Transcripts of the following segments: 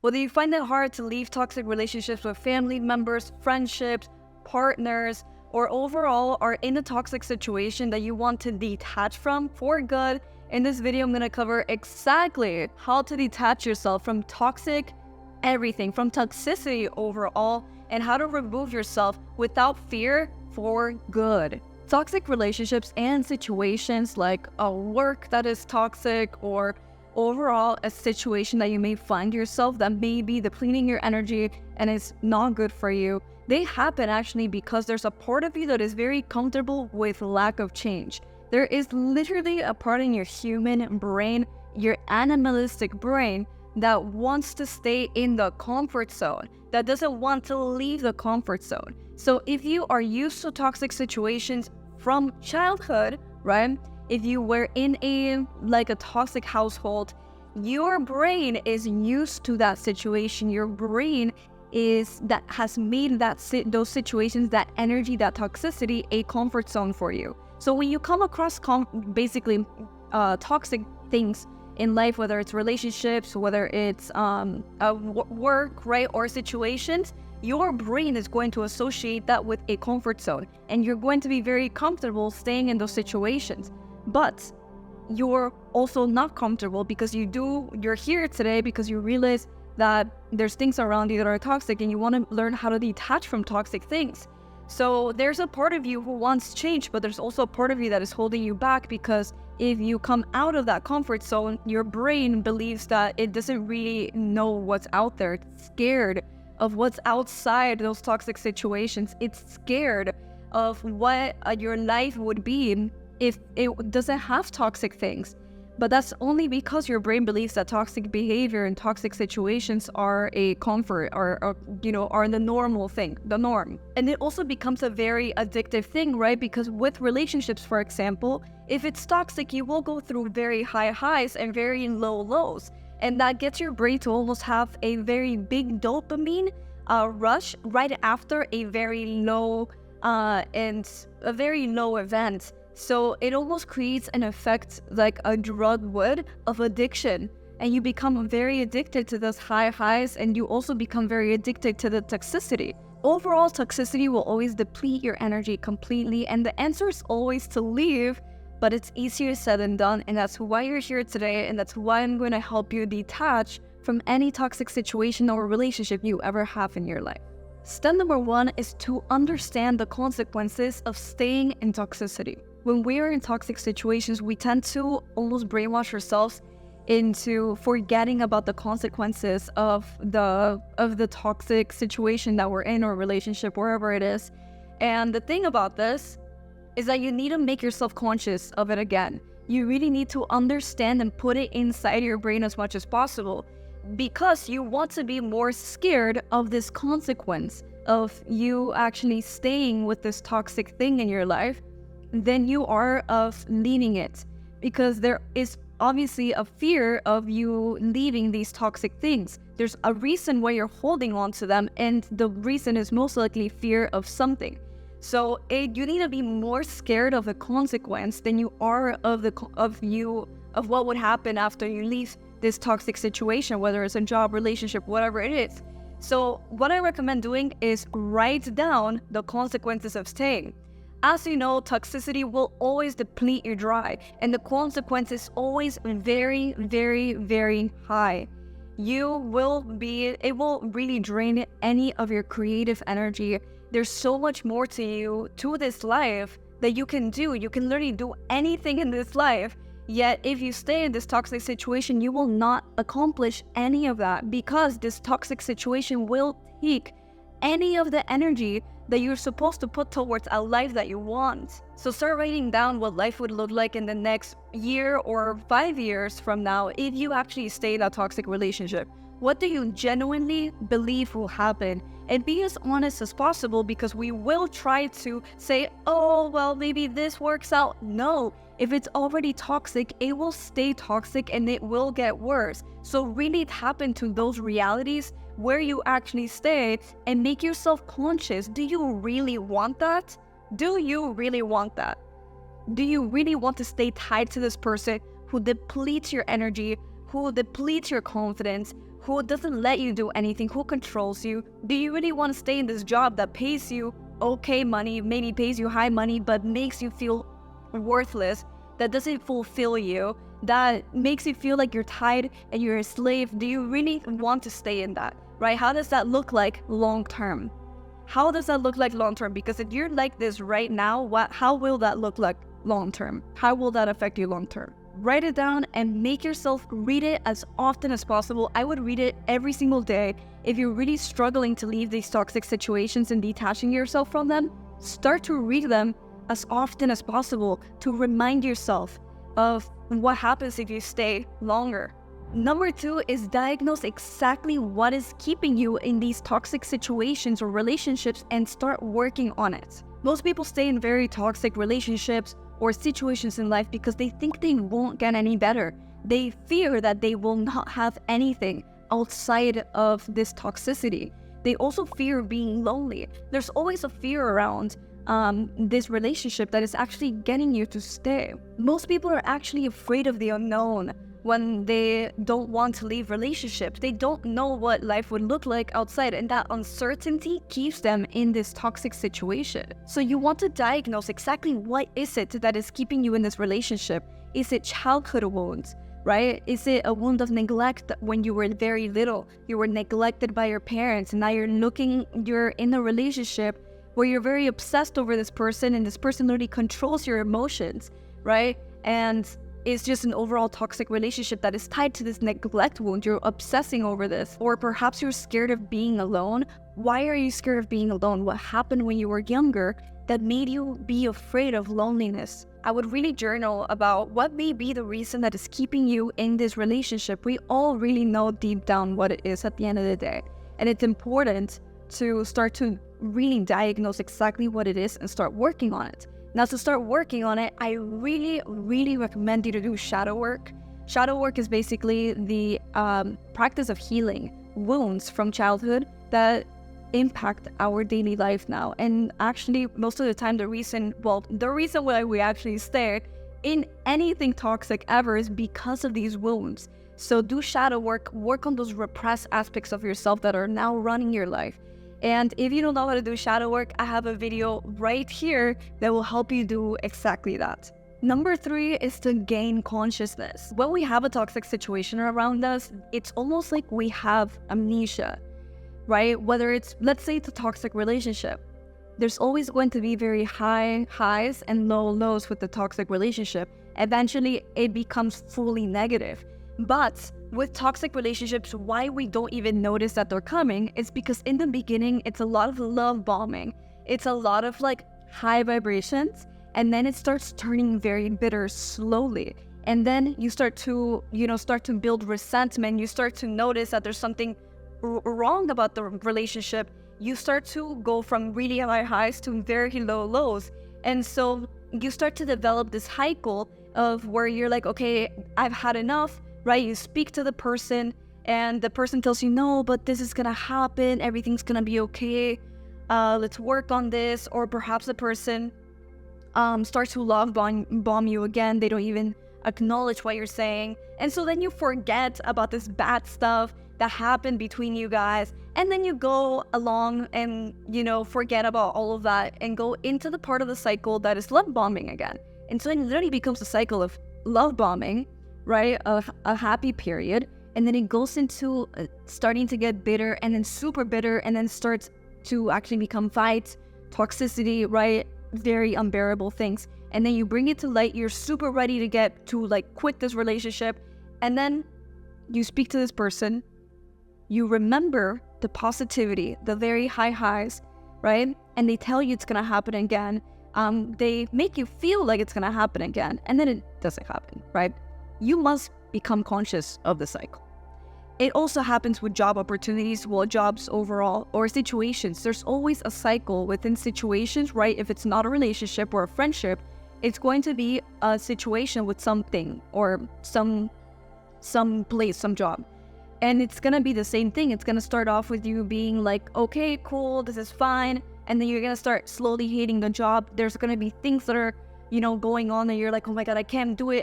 Whether you find it hard to leave toxic relationships with family members, friendships, partners, or overall are in a toxic situation that you want to detach from for good, in this video I'm going to cover exactly how to detach yourself from toxic everything, from toxicity overall, and how to remove yourself without fear for good. Toxic relationships and situations like a work that is toxic or overall a situation that you may find yourself that may be depleting your energy and is not good for you, they happen actually because there's a part of you that is very comfortable with lack of change. There is literally a part in your human brain, your animalistic brain, that wants to stay in the comfort zone, that doesn't want to leave the comfort zone. So if you are used to toxic situations from childhood, right? If you were in a toxic household, your brain is used to that situation. Your brain has made those situations, that energy, that toxicity, a comfort zone for you. So when you come across toxic things in life, whether it's relationships, whether it's work, right, or situations, your brain is going to associate that with a comfort zone, and you're going to be very comfortable staying in those situations. But you're also not comfortable because you're here today because you realize that there's things around you that are toxic, and you want to learn how to detach from toxic things. So there's a part of you who wants change, but there's also a part of you that is holding you back, because if you come out of that comfort zone, your brain believes that it doesn't really know what's out there. It's scared of what's outside those toxic situations. It's scared of what your life would be if it doesn't have toxic things. But that's only because your brain believes that toxic behavior and toxic situations are a comfort, or are the normal thing, the norm. And it also becomes a very addictive thing, right? Because with relationships, for example, if it's toxic, you will go through very high highs and very low lows. And that gets your brain to almost have a very big dopamine rush right after a very low event. So it almost creates an effect like a drug would of addiction, and you become very addicted to those high highs, and you also become very addicted to the toxicity. Overall, toxicity will always deplete your energy completely, and the answer is always to leave, but it's easier said than done, and that's why you're here today, and that's why I'm going to help you detach from any toxic situation or relationship you ever have in your life. Step number 1 is to understand the consequences of staying in toxicity. When we are in toxic situations, we tend to almost brainwash ourselves into forgetting about the consequences of the toxic situation that we're in, or relationship, wherever it is. And the thing about this is that you need to make yourself conscious of it again. You really need to understand and put it inside your brain as much as possible, because you want to be more scared of this consequence of you actually staying with this toxic thing in your life than you are of leaving it, because there is obviously a fear of you leaving these toxic things. There's a reason why you're holding on to them, and the reason is most likely fear of something. So you need to be more scared of the consequence than you are of what would happen after you leave this toxic situation, whether it's a job, relationship, whatever it is. So what I recommend doing is write down the consequences of staying. As you know, toxicity will always deplete you dry, and the consequence is always very, very, very high. It will really drain any of your creative energy. There's so much more to you, to this life, that you can do. You can literally do anything in this life. Yet if you stay in this toxic situation, you will not accomplish any of that, because this toxic situation will take any of the energy that you're supposed to put towards a life that you want. So start writing down what life would look like in the next year or 5 years from now if you actually stay in a toxic relationship. What do you genuinely believe will happen? And be as honest as possible, because we will try to say, oh, well, maybe this works out. No, if it's already toxic, it will stay toxic and it will get worse. So really tap into those realities where you actually stay and make yourself conscious. Do you really want that? Do you really want that? Do you really want to stay tied to this person who depletes your energy, who depletes your confidence, who doesn't let you do anything, who controls you? Do you really want to stay in this job that pays you okay money, maybe pays you high money, but makes you feel worthless, that doesn't fulfill you, that makes you feel like you're tied and you're a slave? Do you really want to stay in that, right? How does that look like long term? How does that look like long term? Because if you're like this right now, how will that look like long term? How will that affect you long term? Write it down and make yourself read it as often as possible. I would read it every single day. If you're really struggling to leave these toxic situations and detaching yourself from them, start to read them as often as possible to remind yourself of what happens if you stay longer. Number 2 is diagnose exactly what is keeping you in these toxic situations or relationships and start working on it. Most people stay in very toxic relationships or situations in life because they think they won't get any better. They fear that they will not have anything outside of this toxicity. They also fear being lonely. There's always a fear around this relationship that is actually getting you to stay. Most people are actually afraid of the unknown when they don't want to leave relationships. They don't know what life would look like outside, and that uncertainty keeps them in this toxic situation. So you want to diagnose exactly what is it that is keeping you in this relationship. Is it childhood wounds, right? Is it a wound of neglect when you were very little? You were neglected by your parents, and now you're in a relationship where you're very obsessed over this person, and this person literally controls your emotions, right? And it's just an overall toxic relationship that is tied to this neglect wound. You're obsessing over this. Or perhaps you're scared of being alone. Why are you scared of being alone? What happened when you were younger that made you be afraid of loneliness? I would really journal about what may be the reason that is keeping you in this relationship. We all really know deep down what it is at the end of the day. And it's important to start to really diagnose exactly what it is and start working on it. Now, to start working on it, I really, really recommend you to do shadow work. Shadow work is basically the practice of healing wounds from childhood that impact our daily life now. And actually, most of the time, the reason why we actually stay in anything toxic ever is because of these wounds. So do shadow work, work on those repressed aspects of yourself that are now running your life. And if you don't know how to do shadow work, I have a video right here that will help you do exactly that. Number 3 is to gain consciousness. When we have a toxic situation around us, it's almost like we have amnesia, right? Whether it's, let's say it's a toxic relationship, there's always going to be very high highs and low lows with the toxic relationship. Eventually, it becomes fully negative. But with toxic relationships, why we don't even notice that they're coming is because in the beginning, it's a lot of love bombing. It's a lot of like high vibrations, and then it starts turning very bitter slowly. And then you start to build resentment. You start to notice that there's something wrong about the relationship. You start to go from really high highs to very low lows. And so you start to develop this cycle of where you're like, okay, I've had enough. Right? You speak to the person and the person tells you, no, but this is going to happen. Everything's going to be okay. Let's work on this. Or perhaps the person starts to love bomb you again. They don't even acknowledge what you're saying. And so then you forget about this bad stuff that happened between you guys. And then you go along and, forget about all of that and go into the part of the cycle that is love bombing again. And so it literally becomes a cycle of love bombing, right? A happy period. And then it goes into starting to get bitter and then super bitter and then starts to actually become fights, toxicity, right? Very unbearable things. And then you bring it to light. You're super ready to get to quit this relationship. And then you speak to this person. You remember the positivity, the very high highs, right? And they tell you it's going to happen again. They make you feel like it's going to happen again. And then it doesn't happen, right? You must become conscious of the cycle. It also happens with job opportunities, jobs overall, or situations. There's always a cycle within situations, right? If it's not a relationship or a friendship, it's going to be a situation with something or some place, some job. And it's going to be the same thing. It's going to start off with you being like, okay, cool, this is fine. And then you're going to start slowly hating the job. There's going to be things that are going on and you're like, oh my God, I can't do it.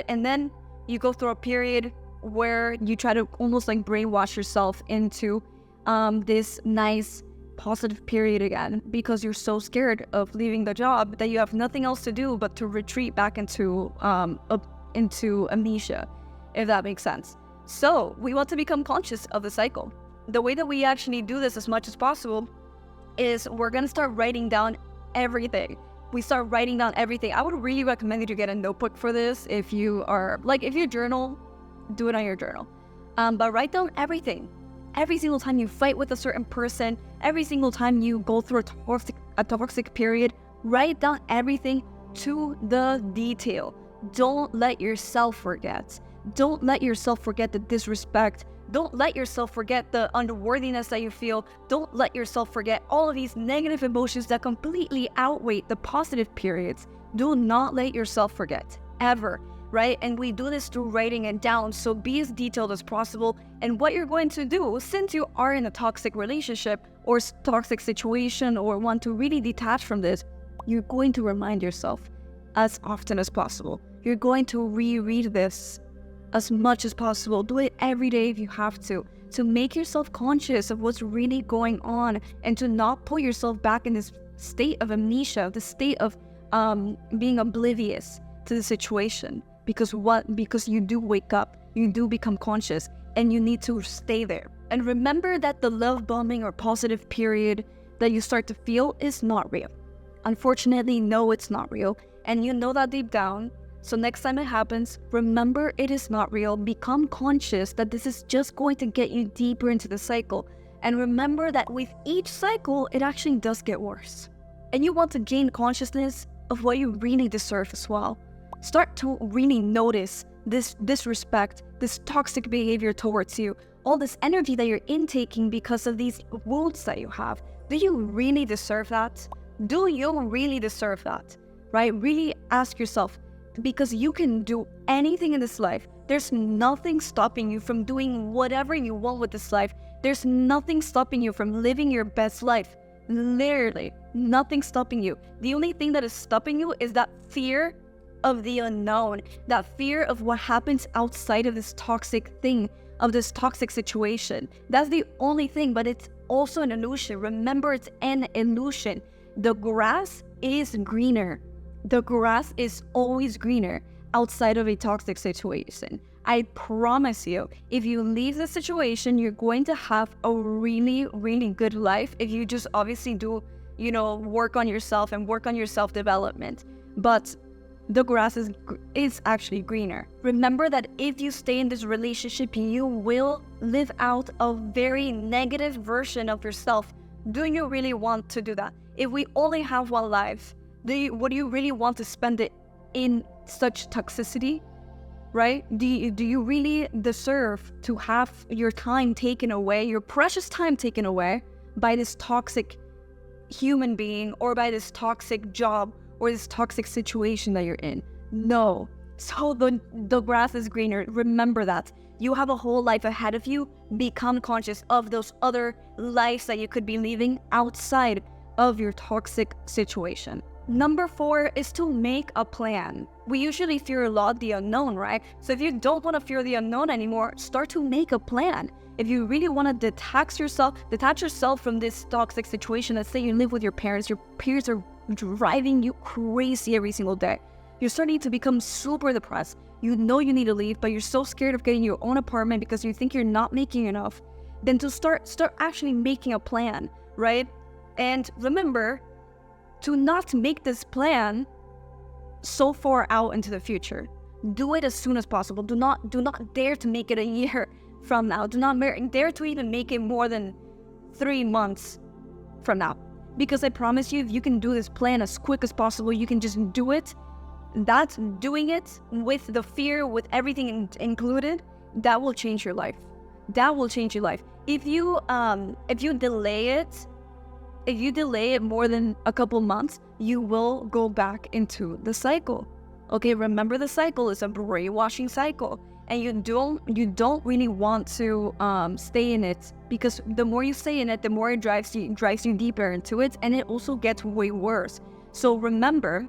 And then you go through a period where you try to almost like brainwash yourself into this nice positive period again, because you're so scared of leaving the job that you have nothing else to do but to retreat back into amnesia, if that makes sense. So we want to become conscious of the cycle. The way that we actually do this as much as possible is we're going to start writing down everything. We start writing down everything. I would really recommend you to get a notebook for this. If you journal, do it on your journal. But write down everything. Every single time you fight with a certain person, every single time you go through a toxic period, write down everything to the detail. Don't let yourself forget. Don't let yourself forget the disrespect. Don't let yourself forget the unworthiness that you feel. Don't let yourself forget all of these negative emotions that completely outweigh the positive periods. Do not let yourself forget, ever, right? And we do this through writing it down, so be as detailed as possible. And what you're going to do, since you are in a toxic relationship or toxic situation or want to really detach from this, you're going to remind yourself as often as possible. You're going to reread this as much as possible. Do it every day if you have to make yourself conscious of what's really going on, and to not put yourself back in this state of amnesia, the state of being oblivious to the situation. Because you do wake up, you do become conscious, and you need to stay there. And remember that the love bombing or positive period that you start to feel is not real. Unfortunately, no, it's not real. And you know that deep down. So next time it happens, remember it is not real. Become conscious that this is just going to get you deeper into the cycle. And remember that with each cycle, it actually does get worse. And you want to gain consciousness of what you really deserve as well. Start to really notice this disrespect, this toxic behavior towards you, all this energy that you're intaking because of these wounds that you have. Do you really deserve that? Do you really deserve that? Right? Really ask yourself, because you can do anything in this life. There's nothing stopping you from doing whatever you want with this life. There's nothing stopping you from living your best life. Literally, nothing stopping you. The only thing that is stopping you is that fear of the unknown, that fear of what happens outside of this toxic thing, of this toxic situation. That's the only thing, but it's also an illusion. Remember, it's an illusion. The grass is greener. The grass is always greener outside of a toxic situation. I promise you, if you leave the situation, you're going to have a really, really good life if you just obviously do, work on yourself and work on your self-development. But the grass is actually greener. Remember that if you stay in this relationship, you will live out a very negative version of yourself. Do you really want to do that? If we only have one life, would you really want to spend it in such toxicity, right? Do you really deserve to have your time taken away, your precious time taken away by this toxic human being, or by this toxic job, or this toxic situation that you're in? No. So the grass is greener. Remember that. You have a whole life ahead of you. Become conscious of those other lives that you could be living outside of your toxic situation. Number 4 is to make a plan. We usually fear a lot the unknown, right? So if you don't want to fear the unknown anymore, start to make a plan. If you really want to detach yourself from this toxic situation. Let's say you live with your parents are driving you crazy every single day. You're starting to become super depressed. You know you need to leave, but you're so scared of getting your own apartment because you think you're not making enough. Then to start actually making a plan, right? And remember to not make this plan so far out into the future. Do it as soon as possible. Do not dare to make it a year from now. Do not dare to even make it more than 3 months from now. Because I promise you, if you can do this plan as quick as possible, you can just do it. That's doing it with the fear, with everything included, that will change your life. That will change your life. If you delay it more than a couple months, you will go back into the cycle. Okay, remember, the cycle is a brainwashing cycle, and you don't really want to stay in it, because the more you stay in it, the more it drives you deeper into it, and it also gets way worse. So remember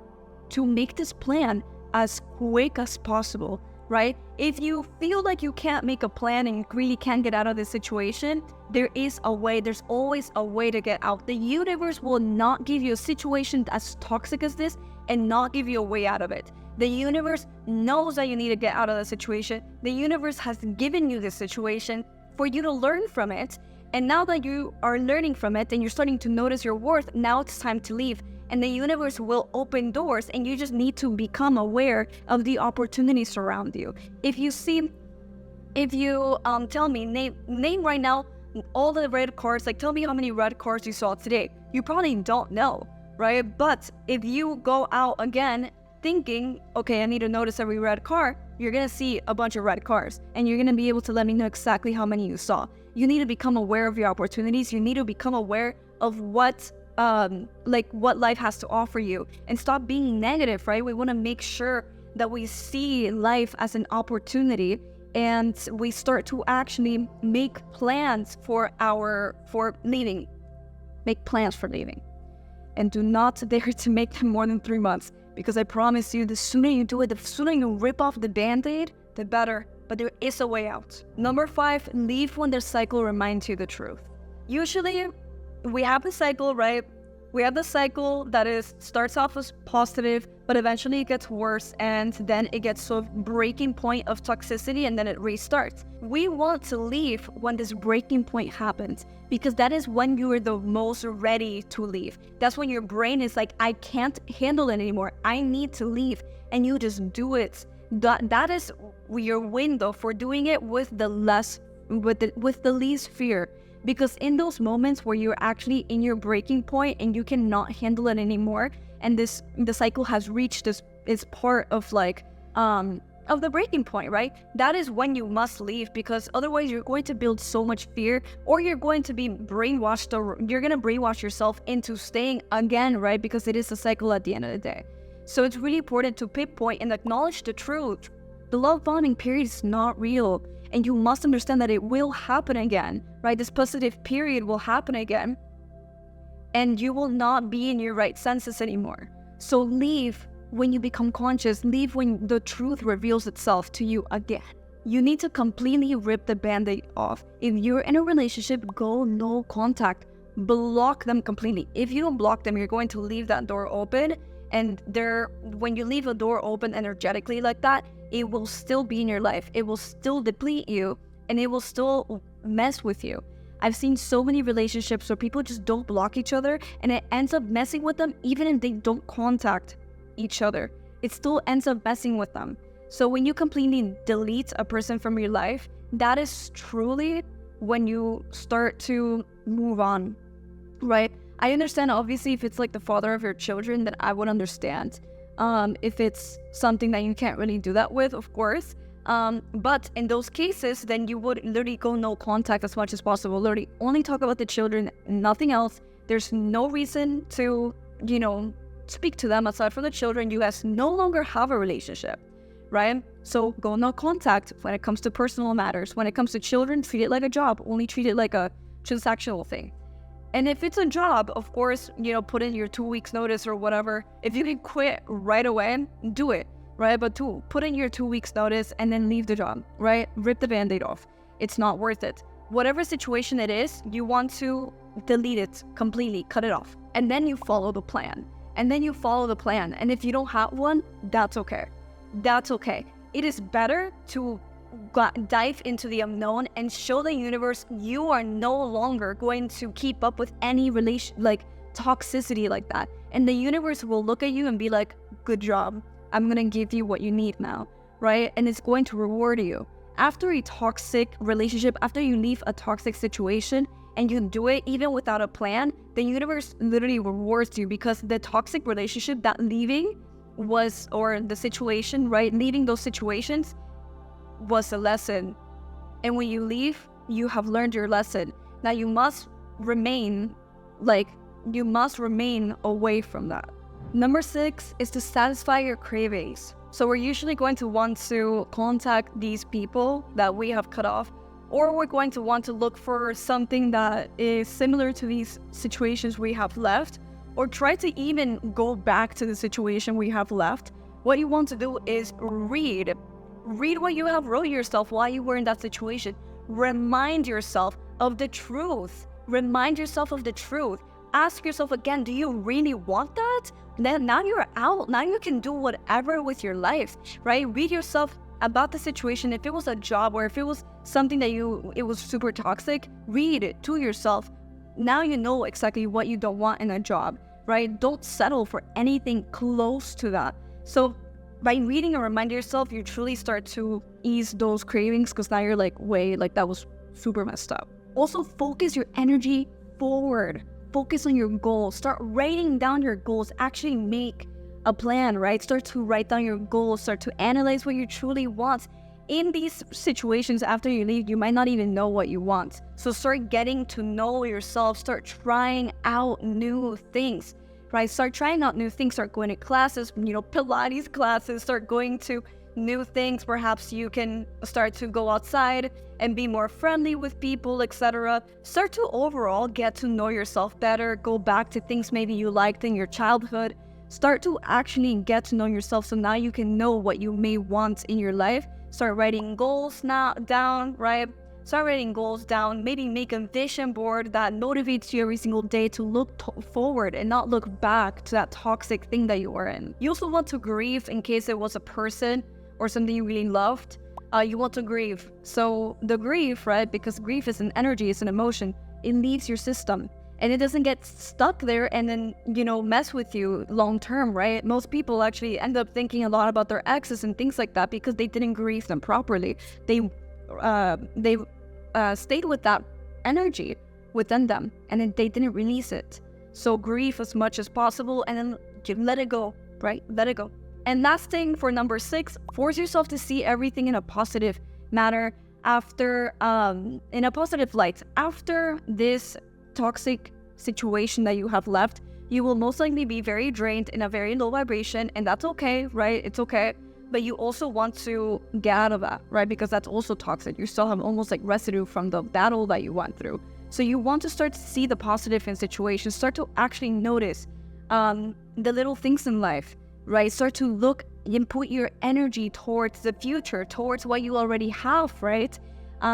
to make this plan as quick as possible. right? If you feel like you can't make a plan and you really can't get out of this situation, there is a way. There's always a way to get out. The universe will not give you a situation as toxic as this and not give you a way out of it. The universe knows that you need to get out of the situation. The universe has given you this situation for you to learn from it. And now that you are learning from it and you're starting to notice your worth, now it's time to leave. And the universe will open doors, and you just need to become aware of the opportunities around you. If you tell me, name right now all the red cards, like tell me how many red cards you saw today. You probably don't know, right? But if you go out again thinking, okay, I need to notice every red card, you're gonna see a bunch of red cards, and you're gonna be able to let me know exactly how many you saw. You need to become aware of your opportunities. You need to become aware of what life has to offer you, and stop being negative, right? We want to make sure that we see life as an opportunity, and we start to actually make plans for leaving. Make plans for leaving, and do not dare to make them more than 3 months, because I promise you, the sooner you do it, the sooner you rip off the band-aid, the better. But there is a way out. Number 5, leave when the cycle reminds you the truth. Usually, we have the cycle, right? We have the cycle that starts off as positive, but eventually it gets worse, and then it gets to a breaking point of toxicity, and then it restarts. We want to leave when this breaking point happens, because that is when you are the most ready to leave. That's when your brain is like, I can't handle it anymore. I need to leave. And you just do it. That is your window for doing it with the least fear. Because in those moments where you're actually in your breaking point and you cannot handle it anymore, and the cycle has reached this is part of the breaking point, right? That is when you must leave, because otherwise you're going to build so much fear, or you're going to be brainwashed, or you're going to brainwash yourself into staying again, right? Because it is a cycle at the end of the day. So it's really important to pinpoint and acknowledge the truth. The love bombing period is not real. And you must understand that it will happen again, right? This positive period will happen again. And you will not be in your right senses anymore. So leave when you become conscious. Leave when the truth reveals itself to you again. You need to completely rip the band-aid off. If you're in a relationship, go no contact. Block them completely. If you don't block them, you're going to leave that door open. And when you leave a door open energetically like that, it will still be in your life. It will still deplete you, and it will still mess with you. I've seen so many relationships where people just don't block each other, and it ends up messing with them even if they don't contact each other. It still ends up messing with them. So when you completely delete a person from your life, that is truly when you start to move on, right? I understand, obviously, if it's like the father of your children, then I would understand. If it's something that you can't really do that with, of course. But in those cases, then you would literally go no contact as much as possible. Literally only talk about the children, nothing else. There's no reason to, speak to them aside from the children. You guys no longer have a relationship, right? So go no contact when it comes to personal matters. When it comes to children, treat it like a job. Only treat it like a transactional thing. And if it's a job, of course, put in your 2 weeks notice or whatever. If you can quit right away, do it, right? But put in your 2 weeks notice and then leave the job, right? Rip the band-aid off. It's not worth it. Whatever situation it is, you want to delete it completely, cut it off. And then you follow the plan. And if you don't have one, that's okay. That's okay. It is better to dive into the unknown and show the universe you are no longer going to keep up with any toxicity like that. And the universe will look at you and be like, good job. I'm going to give you what you need now, right? And it's going to reward you. After a toxic relationship, after you leave a toxic situation and you do it even without a plan, the universe literally rewards you, because the toxic relationship, that leaving was, or the situation, right? Leaving those situations was a lesson. And when you leave, you have learned your lesson. Now you must remain away from that. Number 6 is to satisfy your cravings. So we're usually going to want to contact these people that we have cut off, or we're going to want to look for something that is similar to these situations we have left, or try to even go back to the situation we have left. What you want to do is read Read what you have wrote yourself while you were in that situation. Remind yourself of the truth. Remind yourself of the truth. Ask yourself again, do you really want that? Then now you're out. Now you can do whatever with your life, right? Read yourself about the situation. If it was a job or if it was something that it was super toxic, read it to yourself. Now you know exactly what you don't want in a job, right? Don't settle for anything close to that. So by reading and reminding yourself, you truly start to ease those cravings, because now you're like, wait, like that was super messed up. Also, focus your energy forward. Focus on your goals. Start writing down your goals. Actually make a plan, right? Start to write down your goals. Start to analyze what you truly want. In these situations, after you leave, you might not even know what you want. So start getting to know yourself. Start trying out new things, right? Start trying out new things. Start going to classes, Pilates classes. Start going to new things. Perhaps you can start to go outside and be more friendly with people, etc. Start to overall get to know yourself better. Go back to things maybe you liked in your childhood. Start to actually get to know yourself, so now you can know what you may want in your life. Start writing goals down, right? Start writing goals down. Maybe make a vision board that motivates you every single day to look forward and not look back to that toxic thing that you are in. You also want to grieve in case it was a person or something you really loved. You want to grieve. So the grief, right? Because grief is an energy, it's an emotion. It leaves your system. And it doesn't get stuck there and then, mess with you long term, right? Most people actually end up thinking a lot about their exes and things like that because they didn't grieve them properly. They stayed with that energy within them, and then they didn't release it. So grieve as much as possible and then let it go, right? Let it go. And last thing, for number 6, force yourself to see everything in a positive manner in a positive light. After this toxic situation that you have left, you will most likely be very drained, in a very low vibration, and that's okay, right? It's okay. But you also want to get out of that, right? Because that's also toxic. You still have almost like residue from the battle that you went through. So you want to start to see the positive in situations, start to actually notice the little things in life, right? Start to look and put your energy towards the future, towards what you already have, right?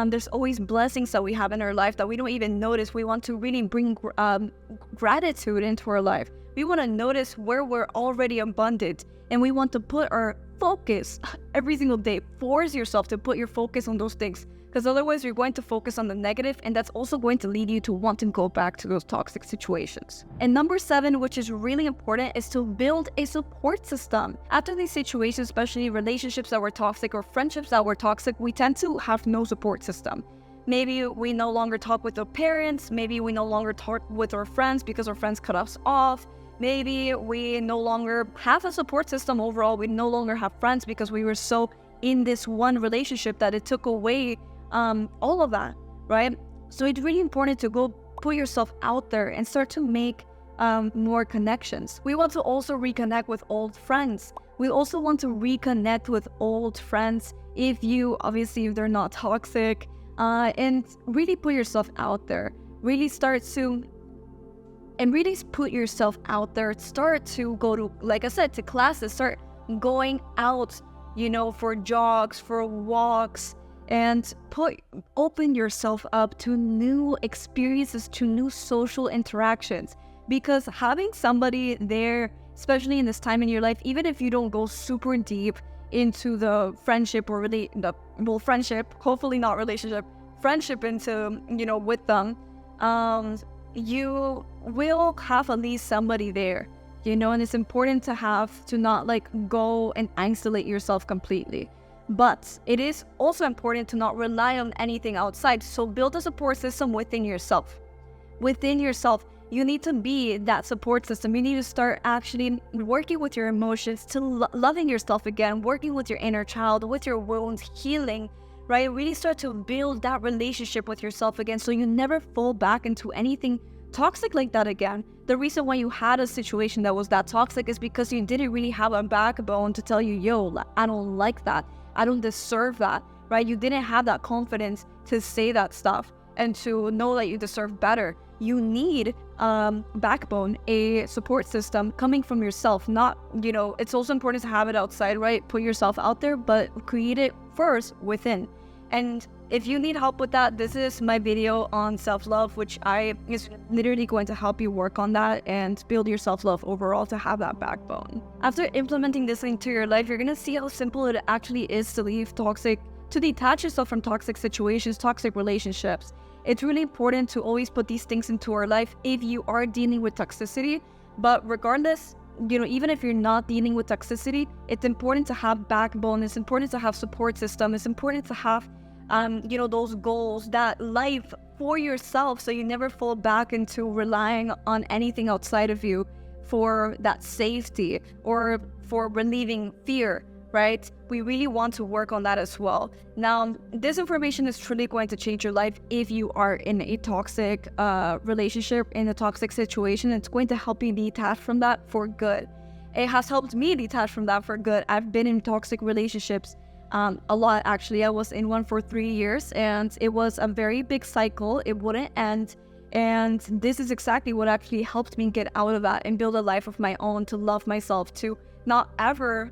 There's always blessings that we have in our life that we don't even notice. We want to really bring gratitude into our life. We want to notice where we're already abundant, and we want to put our focus every single day. Force yourself to put your focus on those things, because otherwise you're going to focus on the negative, and that's also going to lead you to want to go back to those toxic situations. And number 7, which is really important, is to build a support system. After these situations, especially relationships that were toxic or friendships that were toxic, we tend to have no support system. Maybe we no longer talk with our parents. Maybe we no longer talk with our friends because our friends cut us off. Maybe we no longer have a support system overall. We no longer have friends because we were so in this one relationship that it took away all of that, right? So it's really important to go put yourself out there and start to make more connections. We want to also reconnect with old friends. We also want to reconnect with old friends if they're not toxic, and really put yourself out there. Really put yourself out there. Start to go to, like I said, to classes. Start going out, for jogs, for walks, and open yourself up to new experiences, to new social interactions. Because having somebody there, especially in this time in your life, even if you don't go super deep into the friendship or friendship, hopefully not relationship, friendship into, with them, you will have at least somebody there, and it's important to not go and isolate yourself completely. But it is also important to not rely on anything outside. So build a support system within yourself. Within yourself, you need to be that support system. You need to start actually working with your emotions, to loving yourself again, working with your inner child, with your wounds, healing, right? Really start to build that relationship with yourself again, so you never fall back into anything toxic like that again. The reason why you had a situation that was that toxic is because you didn't really have a backbone to tell you, yo, I don't like that. I don't deserve that, right? You didn't have that confidence to say that stuff. and to know that you deserve better, you need backbone, a support system coming from yourself. Not, it's also important to have it outside, right? Put yourself out there, but create it first within. And if you need help with that, this is my video on self-love, which is literally going to help you work on that and build your self-love overall to have that backbone. After implementing this into your life, you're going to see how simple it actually is to detach yourself from toxic situations, toxic relationships. It's really important to always put these things into our life if you are dealing with toxicity. But regardless, even if you're not dealing with toxicity, it's important to have backbone. It's important to have support system. It's important to have, those goals, that life for yourself, so you never fall back into relying on anything outside of you for that safety or for relieving fear, right? We really want to work on that as well. Now, this information is truly going to change your life if you are in a toxic relationship, in a toxic situation. It's going to help you detach from that for good. It has helped me detach from that for good. I've been in toxic relationships a lot, actually. I was in one for 3 years, and it was a very big cycle. It wouldn't end. And this is exactly what actually helped me get out of that and build a life of my own, to love myself, to not ever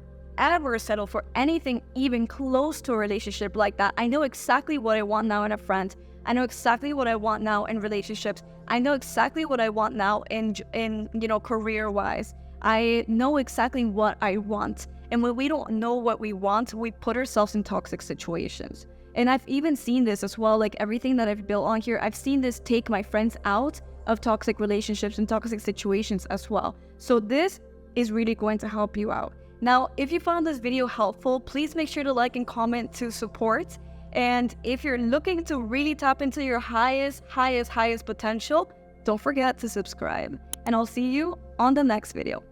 settle for anything even close to a relationship like that. I know exactly what I want now in a friend. I know exactly what I want now in relationships. I know exactly what I want now in career-wise. I know exactly what I want. And when we don't know what we want, we put ourselves in toxic situations. And I've even seen this as well, like everything that I've built on here, I've seen this take my friends out of toxic relationships and toxic situations as well. So this is really going to help you out. Now, if you found this video helpful, please make sure to like and comment to support. And if you're looking to really tap into your highest potential, don't forget to subscribe. And I'll see you on the next video.